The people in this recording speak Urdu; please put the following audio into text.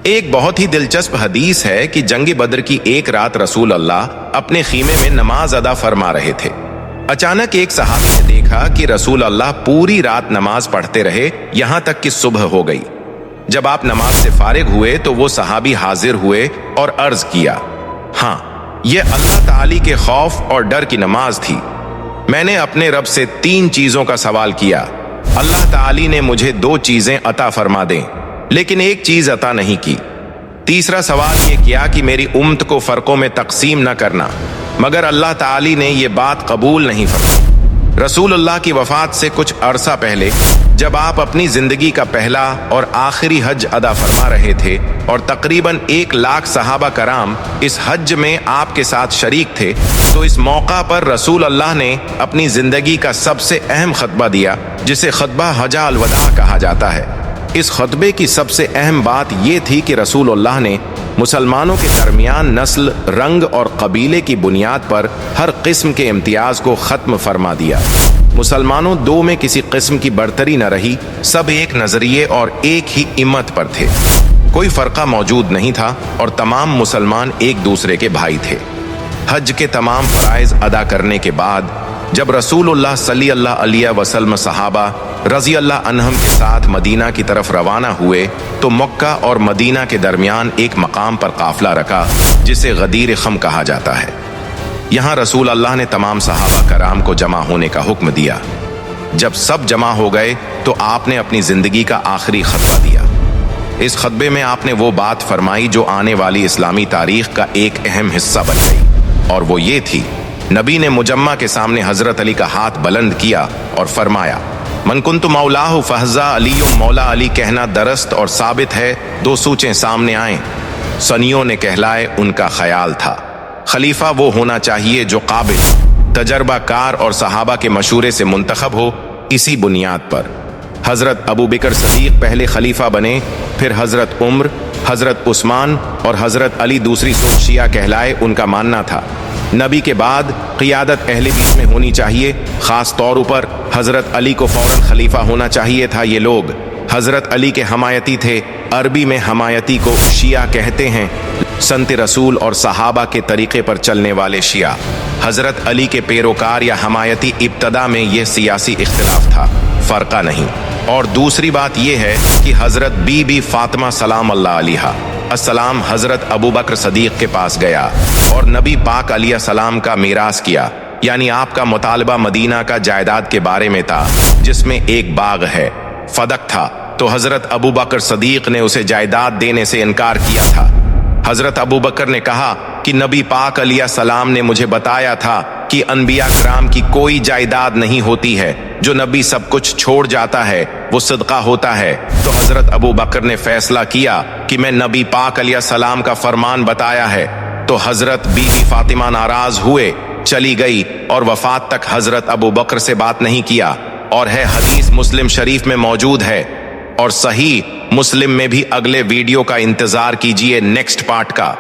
ایک بہت ہی دلچسپ حدیث ہے کہ جنگ بدر کی ایک رات رسول اللہ اپنے خیمے میں نماز ادا فرما رہے تھے۔ اچانک ایک صحابی نے دیکھا کہ رسول اللہ پوری رات نماز پڑھتے رہے یہاں تک کہ صبح ہو گئی۔ جب آپ نماز سے فارغ ہوئے تو وہ صحابی حاضر ہوئے اور عرض کیا، ہاں، یہ اللہ تعالی کے خوف اور ڈر کی نماز تھی۔ میں نے اپنے رب سے 3 چیزوں کا سوال کیا، اللہ تعالی نے مجھے 2 چیزیں عطا فرما دیں، لیکن ایک چیز عطا نہیں کی۔ تیسرا سوال یہ کیا کہ میری امت کو فرقوں میں تقسیم نہ کرنا، مگر اللہ تعالی نے یہ بات قبول نہیں فرمائی۔ رسول اللہ کی وفات سے کچھ عرصہ پہلے جب آپ اپنی زندگی کا پہلا اور آخری حج ادا فرما رہے تھے اور تقریباً 1 لاکھ صحابہ کرام اس حج میں آپ کے ساتھ شریک تھے، تو اس موقع پر رسول اللہ نے اپنی زندگی کا سب سے اہم خطبہ دیا، جسے خطبہ حجۃ الوداع کہا جاتا ہے۔ اس خطبے کی سب سے اہم بات یہ تھی کہ رسول اللہ نے مسلمانوں کے درمیان نسل، رنگ اور قبیلے کی بنیاد پر ہر قسم کے امتیاز کو ختم فرما دیا۔ مسلمانوں 2 میں کسی قسم کی برتری نہ رہی، سب ایک نظریے اور ایک ہی امت پر تھے۔ کوئی فرقہ موجود نہیں تھا اور تمام مسلمان ایک دوسرے کے بھائی تھے۔ حج کے تمام فرائض ادا کرنے کے بعد جب رسول اللہ صلی اللہ علیہ وسلم صحابہ رضی اللہ عنہم کے ساتھ مدینہ کی طرف روانہ ہوئے تو مکہ اور مدینہ کے درمیان ایک مقام پر قافلہ رکا جسے غدیر خم کہا جاتا ہے۔ یہاں رسول اللہ نے تمام صحابہ کرام کو جمع ہونے کا حکم دیا۔ جب سب جمع ہو گئے تو آپ نے اپنی زندگی کا آخری خطبہ دیا۔ اس خطبے میں آپ نے وہ بات فرمائی جو آنے والی اسلامی تاریخ کا ایک اہم حصہ بن گئی، اور وہ یہ تھی، نبی نے مجمع کے سامنے حضرت علی کا ہاتھ بلند کیا اور فرمایا، من کنت مولاہ فہذا علی مولا علی کہنا درست اور ثابت ہے۔ 2 سوچیں سامنے آئیں۔ سنیوں نے کہلائے ان کا خیال تھا، خلیفہ وہ ہونا چاہیے جو قابل، تجربہ کار اور صحابہ کے مشورے سے منتخب ہو۔ اسی بنیاد پر حضرت ابو بکر صدیق پہلے خلیفہ بنے، پھر حضرت عمر، حضرت عثمان اور حضرت علی دوسری سوچ شیعہ کہلائے۔ ان کا ماننا تھا نبی کے بعد قیادت اہل بیت میں ہونی چاہیے، خاص طور پر حضرت علی کو فوراً خلیفہ ہونا چاہیے تھا۔ یہ لوگ حضرت علی کے حمایتی تھے۔ عربی میں حمایتی کو شیعہ کہتے ہیں، سنت رسول اور صحابہ کے طریقے پر چلنے والے شیعہ۔ حضرت علی کے پیروکار یا حمایتی، ابتدا میں یہ سیاسی اختلاف تھا، فرقہ نہیں۔ اور دوسری بات یہ ہے کہ حضرت بی بی فاطمہ سلام اللہ علیہا السلام حضرت ابو بکر صدیق کے پاس گیا اور نبی پاک علیہ السلام کا میراث کیا، یعنی آپ کا مطالبہ مدینہ کا جائیداد کے بارے میں تھا جس میں ایک باغ ہے، فدق تھا، تو حضرت ابو بکر صدیق نے اسے جائیداد دینے سے انکار کیا تھا۔ حضرت ابو بکر نے کہا کہ نبی پاک علیہ السلام نے مجھے بتایا تھا کہ انبیاء کرام کی کوئی جائیداد نہیں ہوتی ہے، جو نبی سب کچھ چھوڑ جاتا ہے وہ صدقہ ہوتا ہے۔ تو حضرت ابو بکر نے فیصلہ کیا کہ میں نبی پاک علیہ السلام کا فرمان بتایا ہے۔ تو حضرت بی بی فاطمہ ناراض ہوئے، چلی گئی اور وفات تک حضرت ابو بکر سے بات نہیں کیا، اور ہے حدیث مسلم شریف میں موجود ہے، اور صحیح مسلم میں بھی۔ اگلے ویڈیو کا انتظار کیجئے نیکسٹ پارٹ کا۔